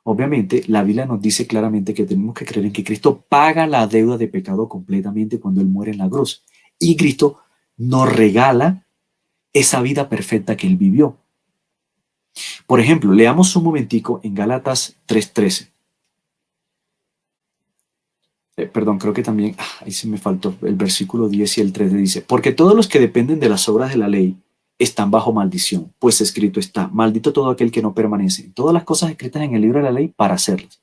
Obviamente, la Biblia nos dice claramente que tenemos que creer en que Cristo paga la deuda de pecado completamente cuando Él muere en la cruz. Y Cristo nos regala esa vida perfecta que Él vivió. Por ejemplo, leamos un momentico en Gálatas 3:13. Perdón, creo que también, ahí se me faltó el versículo 10 y el 13 dice, porque todos los que dependen de las obras de la ley están bajo maldición, pues escrito está, maldito todo aquel que no permanece en todas las cosas escritas en el libro de la ley para hacerlas.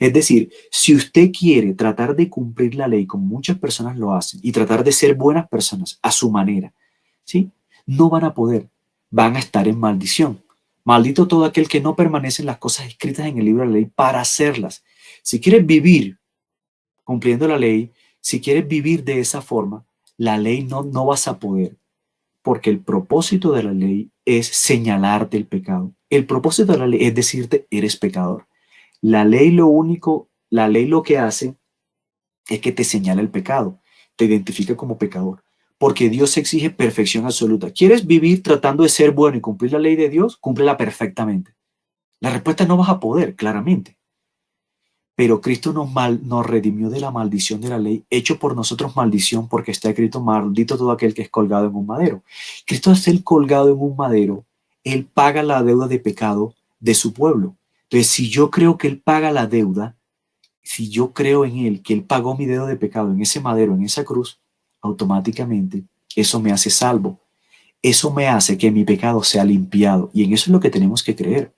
Es decir, si usted quiere tratar de cumplir la ley como muchas personas lo hacen y tratar de ser buenas personas a su manera, ¿sí? No van a poder, van a estar en maldición. Maldito todo aquel que no permanece en las cosas escritas en el libro de la ley para hacerlas. Si quieres vivir cumpliendo la ley, si quieres vivir de esa forma, la ley no vas a poder, porque el propósito de la ley es señalarte el pecado. El propósito de la ley es decirte, eres pecador. La ley lo que hace es que te señala el pecado, te identifica como pecador, porque Dios exige perfección absoluta. ¿Quieres vivir tratando de ser bueno y cumplir la ley de Dios? Cúmplela perfectamente. La respuesta es no vas a poder, claramente. Pero Cristo nos redimió de la maldición de la ley, hecho por nosotros maldición, porque está escrito, maldito todo aquel que es colgado en un madero. Cristo es el colgado en un madero, Él paga la deuda de pecado de su pueblo. Entonces, si yo creo que Él paga la deuda, si yo creo en Él, que Él pagó mi deuda de pecado en ese madero, en esa cruz, automáticamente eso me hace salvo. Eso me hace que mi pecado sea limpiado. Y en eso es lo que tenemos que creer.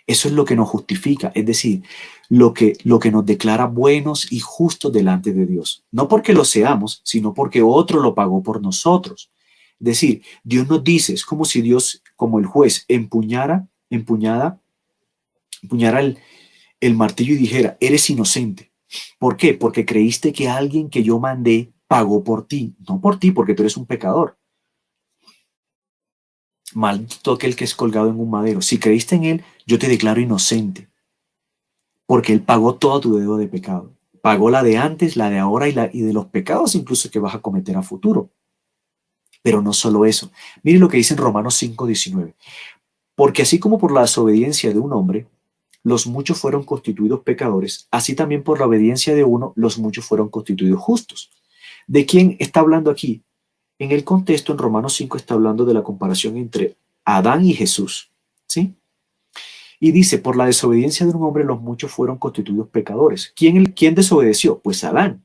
Eso es lo que nos justifica, es decir, lo que nos declara buenos y justos delante de Dios. No porque lo seamos, sino porque otro lo pagó por nosotros. Es decir, Dios nos dice, es como si Dios como el juez empuñara el martillo y dijera, eres inocente. ¿Por qué? Porque creíste que alguien que yo mandé pagó por ti, no por ti, porque tú eres un pecador. Maldito aquel que es colgado en un madero. Si creíste en él, yo te declaro inocente, porque él pagó todo tu deuda de pecado. Pagó la de antes, la de ahora y de los pecados incluso que vas a cometer a futuro. Pero no solo eso. Mire lo que dice en Romanos 5:19. Porque así como por la desobediencia de un hombre, los muchos fueron constituidos pecadores, así también por la obediencia de uno, los muchos fueron constituidos justos. ¿De quién está hablando aquí? En el contexto, en Romanos 5 está hablando de la comparación entre Adán y Jesús, ¿sí? Y dice, por la desobediencia de un hombre, los muchos fueron constituidos pecadores. ¿Quién desobedeció? Pues Adán.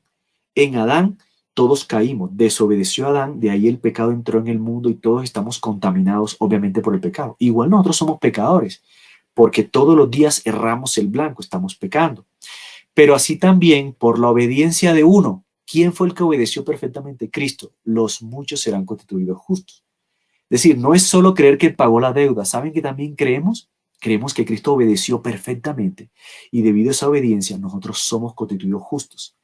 En Adán todos caímos, desobedeció a Adán, de ahí el pecado entró en el mundo y todos estamos contaminados, obviamente, por el pecado. Igual nosotros somos pecadores, porque todos los días erramos el blanco, estamos pecando. Pero así también, por la obediencia de uno, ¿quién fue el que obedeció perfectamente? Cristo. Los muchos serán constituidos justos. Es decir, no es solo creer que pagó la deuda, ¿saben que también creemos? Creemos que Cristo obedeció perfectamente y debido a esa obediencia nosotros somos constituidos justos.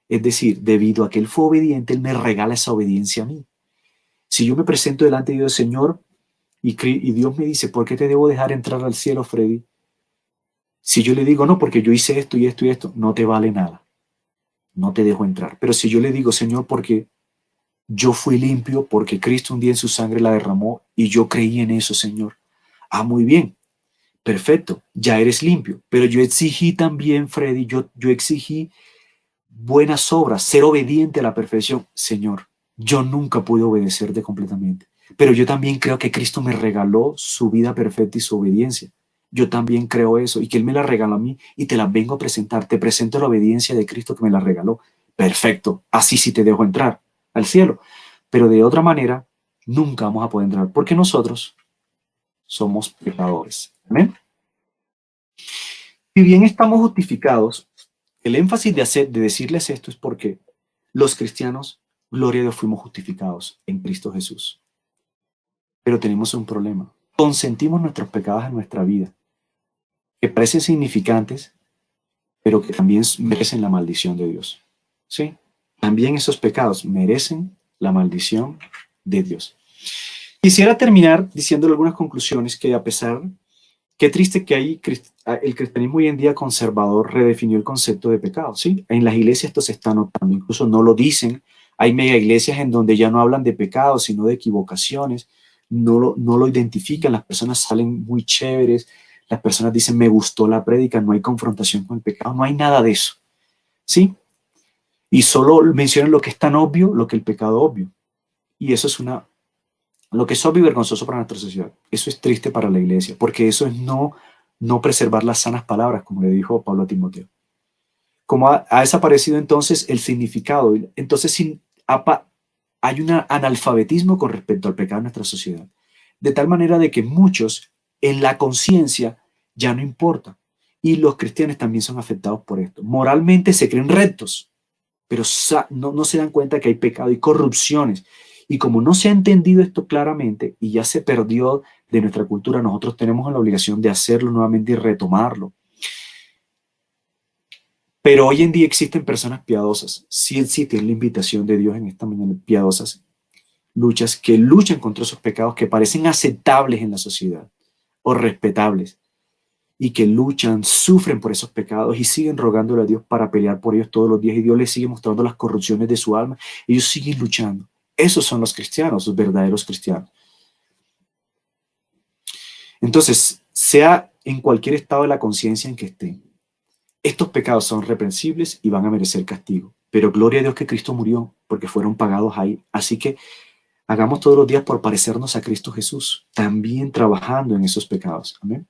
Es decir, debido a que Él fue obediente, Él me regala esa obediencia a mí. Si yo me presento delante de Dios, Señor, y Dios me dice, ¿por qué te debo dejar entrar al cielo, Freddy? Si yo le digo, no, porque yo hice esto y esto y esto, no te vale nada. No te dejo entrar. Pero si yo le digo, Señor, porque yo fui limpio, porque Cristo un día en su sangre la derramó y yo creí en eso, Señor. Ah, muy bien. Perfecto, ya eres limpio. Pero yo exigí también, Freddy, yo exigí buenas obras, ser obediente a la perfección. Señor, yo nunca pude obedecerte completamente, pero yo también creo que Cristo me regaló su vida perfecta y su obediencia. Yo también creo eso y que Él me la regaló a mí y te la vengo a presentar. Te presento la obediencia de Cristo que me la regaló. Perfecto, así sí te dejo entrar al cielo. Pero de otra manera, nunca vamos a poder entrar porque nosotros somos pecadores. Amén. Si bien estamos justificados, el énfasis de decirles esto es porque los cristianos, gloria a Dios, fuimos justificados en Cristo Jesús. Pero tenemos un problema. Consentimos nuestros pecados en nuestra vida, que parecen significantes, pero que también merecen la maldición de Dios. ¿Sí? También esos pecados merecen la maldición de Dios. Quisiera terminar diciéndole algunas conclusiones que a pesar, qué triste que el cristianismo hoy en día conservador redefinió el concepto de pecado, ¿sí? En las iglesias esto se está notando, incluso no lo dicen. Hay mega iglesias en donde ya no hablan de pecado, sino de equivocaciones. No lo identifican, las personas salen muy chéveres, las personas dicen, me gustó la prédica, no hay confrontación con el pecado, no hay nada de eso, ¿sí? Y solo mencionan lo que es tan obvio, lo que el pecado obvio. Y eso es lo que es obvio y vergonzoso para nuestra sociedad. Eso es triste para la iglesia, porque eso es no preservar las sanas palabras, como le dijo Pablo a Timoteo. Como ha desaparecido entonces el significado, entonces hay un analfabetismo con respecto al pecado en nuestra sociedad. De tal manera de que muchos en la conciencia ya no importa. Y los cristianos también son afectados por esto. Moralmente se creen rectos, pero no se dan cuenta que hay pecado y corrupciones. Y como no se ha entendido esto claramente y ya se perdió de nuestra cultura, nosotros tenemos la obligación de hacerlo nuevamente y retomarlo. Pero hoy en día existen personas piadosas, sí existe la invitación de Dios en esta mañana, piadosas, luchas que luchan contra esos pecados que parecen aceptables en la sociedad o respetables y que luchan, sufren por esos pecados y siguen rogándole a Dios para pelear por ellos todos los días y Dios les sigue mostrando las corrupciones de su alma. Ellos siguen luchando. Esos son los cristianos, los verdaderos cristianos. Entonces, sea en cualquier estado de la conciencia en que estén, estos pecados son reprensibles y van a merecer castigo. Pero gloria a Dios que Cristo murió porque fueron pagados ahí. Así que hagamos todos los días por parecernos a Cristo Jesús, también trabajando en esos pecados. Amén.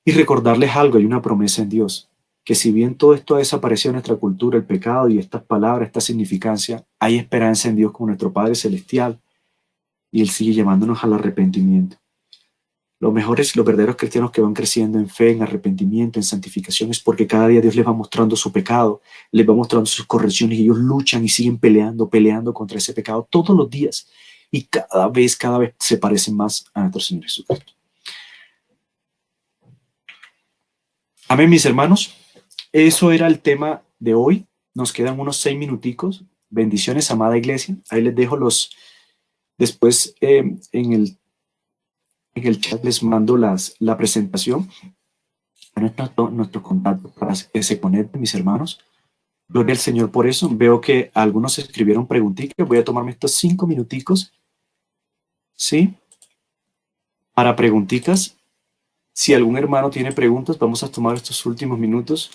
Y recordarles algo, hay una promesa en Dios, que si bien todo esto ha desaparecido en nuestra cultura, el pecado y estas palabras, esta significancia, hay esperanza en Dios como nuestro Padre Celestial y Él sigue llamándonos al arrepentimiento. Los mejores, los verdaderos cristianos que van creciendo en fe, en arrepentimiento, en santificación, es porque cada día Dios les va mostrando su pecado, les va mostrando sus correcciones y ellos luchan y siguen peleando contra ese pecado todos los días. y cada vez se parecen más a nuestro Señor Jesucristo. Amén, mis hermanos. Eso era el tema de hoy. Nos quedan unos 6 minuticos. Bendiciones, amada iglesia. Ahí les dejo los, después en el chat les mando la presentación a nuestro contacto para que se conecten, mis hermanos. Gloria al Señor por eso. Veo que algunos escribieron preguntitas. Voy a tomarme estos 5 minuticos, ¿sí? Para preguntitas. Si algún hermano tiene preguntas, vamos a tomar estos últimos minutos.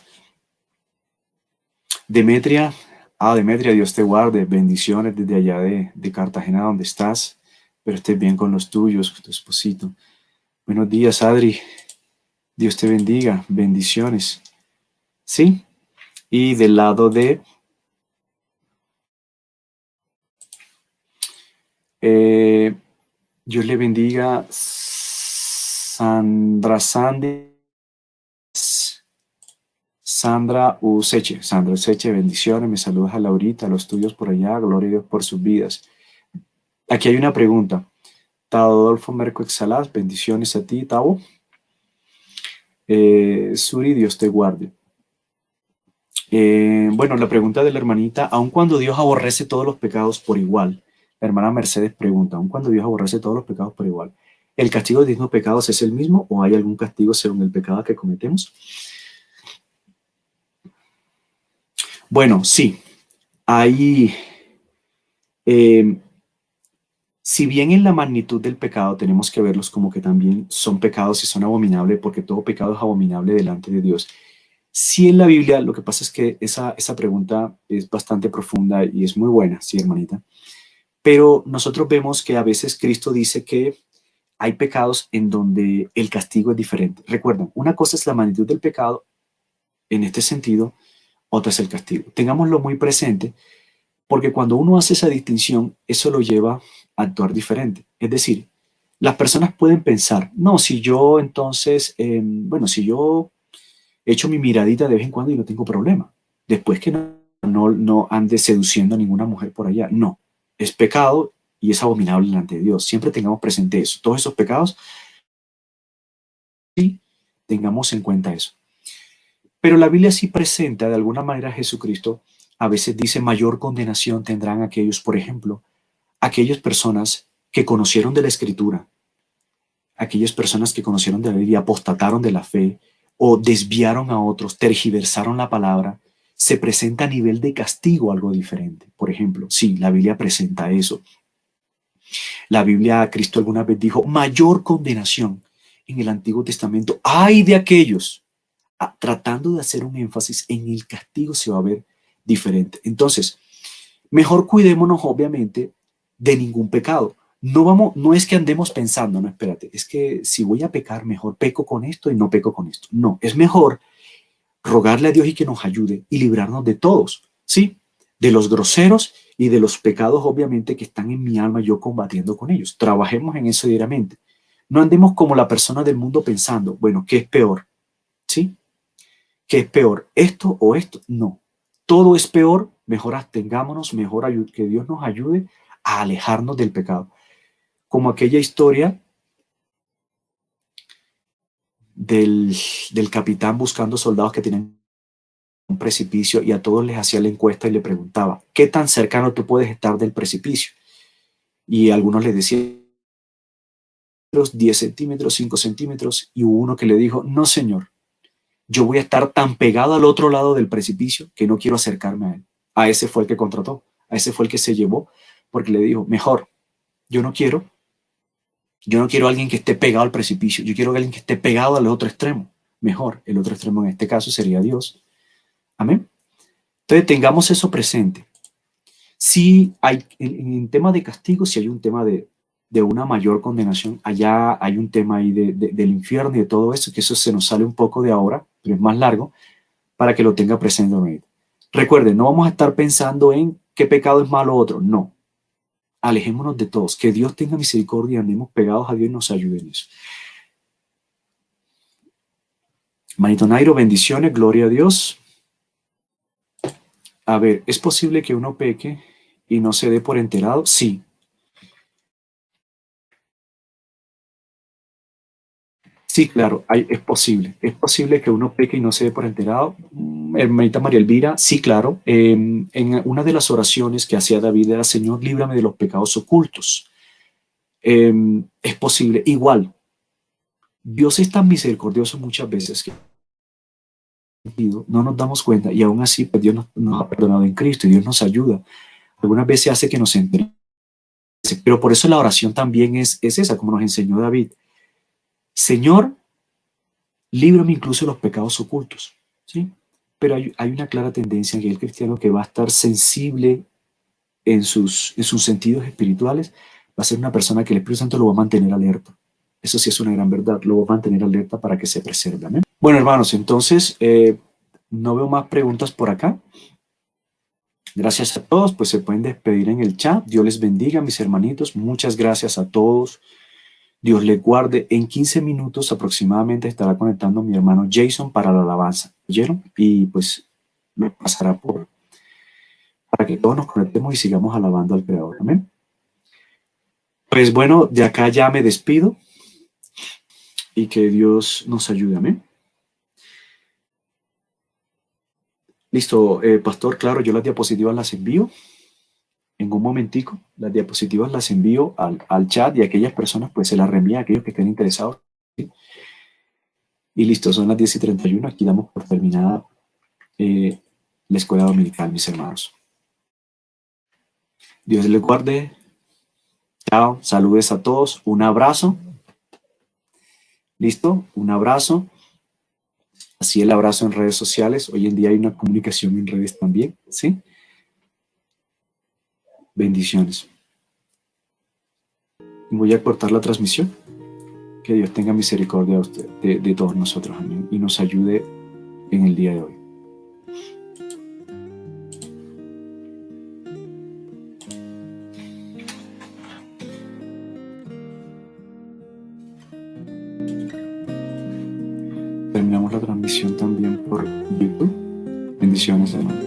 Demetria, Demetria, Dios te guarde. Bendiciones desde allá de Cartagena, donde estás. Pero estés bien con los tuyos, con tu esposito. Buenos días, Adri. Dios te bendiga. Bendiciones. ¿Sí? Y del lado de Dios le bendiga, Sandra Sandy, Sandra Useche. Sandra Useche, bendiciones. Me saludas a Laurita, a los tuyos por allá. Gloria a Dios por sus vidas. Aquí hay una pregunta. Adolfo Merco Exalaz, bendiciones a ti, Tavo. Suri, Dios te guarde. Bueno, la pregunta de la hermanita, aun cuando Dios aborrece todos los pecados por igual, la hermana Mercedes pregunta, aun cuando Dios aborrece todos los pecados por igual, ¿el castigo de los pecados es el mismo o hay algún castigo según el pecado que cometemos? Bueno, sí, hay, si bien en la magnitud del pecado tenemos que verlos como que también son pecados y son abominables, porque todo pecado es abominable delante de Dios. Sí, en la Biblia, lo que pasa es que esa pregunta es bastante profunda y es muy buena, sí, hermanita. Pero nosotros vemos que a veces Cristo dice que hay pecados en donde el castigo es diferente. Recuerden, una cosa es la magnitud del pecado en este sentido, otra es el castigo. Tengámoslo muy presente, porque cuando uno hace esa distinción, eso lo lleva a actuar diferente. Es decir, las personas pueden pensar, no, si yo entonces, bueno, si yo echo mi miradita de vez en cuando y no tengo problema. Después que no ande seduciendo a ninguna mujer por allá. No, es pecado y es abominable delante de Dios. Siempre tengamos presente eso. Todos esos pecados, sí, tengamos en cuenta eso. Pero la Biblia sí presenta de alguna manera a Jesucristo. A veces dice mayor condenación tendrán aquellos, por ejemplo, aquellas personas que conocieron de la Escritura, aquellas personas que conocieron de la Biblia, apostataron de la fe o desviaron a otros, tergiversaron la palabra, se presenta a nivel de castigo algo diferente. Por ejemplo, sí, la Biblia presenta eso. La Biblia, Cristo alguna vez dijo, mayor condenación en el Antiguo Testamento. ¡Ay de aquellos! Tratando de hacer un énfasis en el castigo se va a ver diferente. Entonces, mejor cuidémonos obviamente de ningún pecado. No es que andemos pensando, no, espérate, es que si voy a pecar, mejor peco con esto y no peco con esto. No, es mejor rogarle a Dios y que nos ayude y librarnos de todos, ¿sí? De los groseros y de los pecados, obviamente, que están en mi alma, yo combatiendo con ellos. Trabajemos en eso diariamente. No andemos como la persona del mundo pensando, bueno, ¿qué es peor? ¿Sí? ¿Qué es peor? ¿Esto o esto? No. Todo es peor, mejor abstengámonos, mejor que Dios nos ayude a alejarnos del pecado. Como aquella historia del, del capitán buscando soldados que tienen un precipicio y a todos les hacía la encuesta y le preguntaba, ¿qué tan cercano tú puedes estar del precipicio? Y algunos le decían 10 centímetros, 5 centímetros, y hubo uno que le dijo, no señor, yo voy a estar tan pegado al otro lado del precipicio que no quiero acercarme a él. A ese fue el que contrató, a ese fue el que se llevó, porque le dijo, mejor, yo no quiero, yo no quiero a alguien que esté pegado al precipicio, yo quiero a alguien que esté pegado al otro extremo. Mejor, el otro extremo en este caso sería Dios. Amén. Entonces tengamos eso presente. Sí hay, en tema de castigo, sí hay un tema de una mayor condenación. Allá hay un tema ahí del infierno y de todo eso, que eso se nos sale un poco de ahora, pero es más largo, para que lo tenga presente. Recuerden, no vamos a estar pensando en qué pecado es malo o otro, no. Alejémonos de todos, que Dios tenga misericordia, andemos pegados a Dios y nos ayude en eso. Manito Nairo, bendiciones, gloria a Dios. A ver, ¿es posible que uno peque y no se dé por enterado? Sí. Sí, claro, es posible. Es posible que uno peque y no se dé por enterado. Hermanita María Elvira, sí, claro. En una de las oraciones que hacía David era, Señor, líbrame de los pecados ocultos. Es posible. Igual, Dios es tan misericordioso muchas veces que no nos damos cuenta y aún así pues, Dios nos ha perdonado en Cristo y Dios nos ayuda. Algunas veces hace que nos enteremos, pero por eso la oración también es esa, como nos enseñó David. Señor, líbrame incluso de los pecados ocultos, ¿sí? Pero hay una clara tendencia en el cristiano que va a estar sensible en sus sentidos espirituales, va a ser una persona que el Espíritu Santo lo va a mantener alerta. Eso sí es una gran verdad, lo va a mantener alerta para que se preserve. ¿Amén? Bueno, hermanos, entonces no veo más preguntas por acá. Gracias a todos, pues se pueden despedir en el chat. Dios les bendiga, mis hermanitos. Muchas gracias a todos. Dios les guarde. En 15 minutos aproximadamente estará conectando mi hermano Jason para la alabanza. ¿Oyeron? Y pues me pasará por para que todos nos conectemos y sigamos alabando al Creador. Amén. Pues bueno, de acá ya me despido y que Dios nos ayude. Amén. Listo, pastor, claro, yo las diapositivas las envío en un momentico. Las diapositivas las envío al chat y aquellas personas pues se las reenvían a aquellos que estén interesados. ¿Sí? Y listo, son las 10:31. Aquí damos por terminada la escuela dominical, mis hermanos. Dios les guarde. Chao, saludes a todos. Un abrazo. Listo, un abrazo. Así el abrazo en redes sociales. Hoy en día hay una comunicación en redes también. ¿Sí? Bendiciones. Voy a cortar la transmisión. Que Dios tenga misericordia de usted, de todos nosotros. Amén. Y nos ayude en el día de hoy. Terminamos la transmisión también por YouTube. Bendiciones, hermano.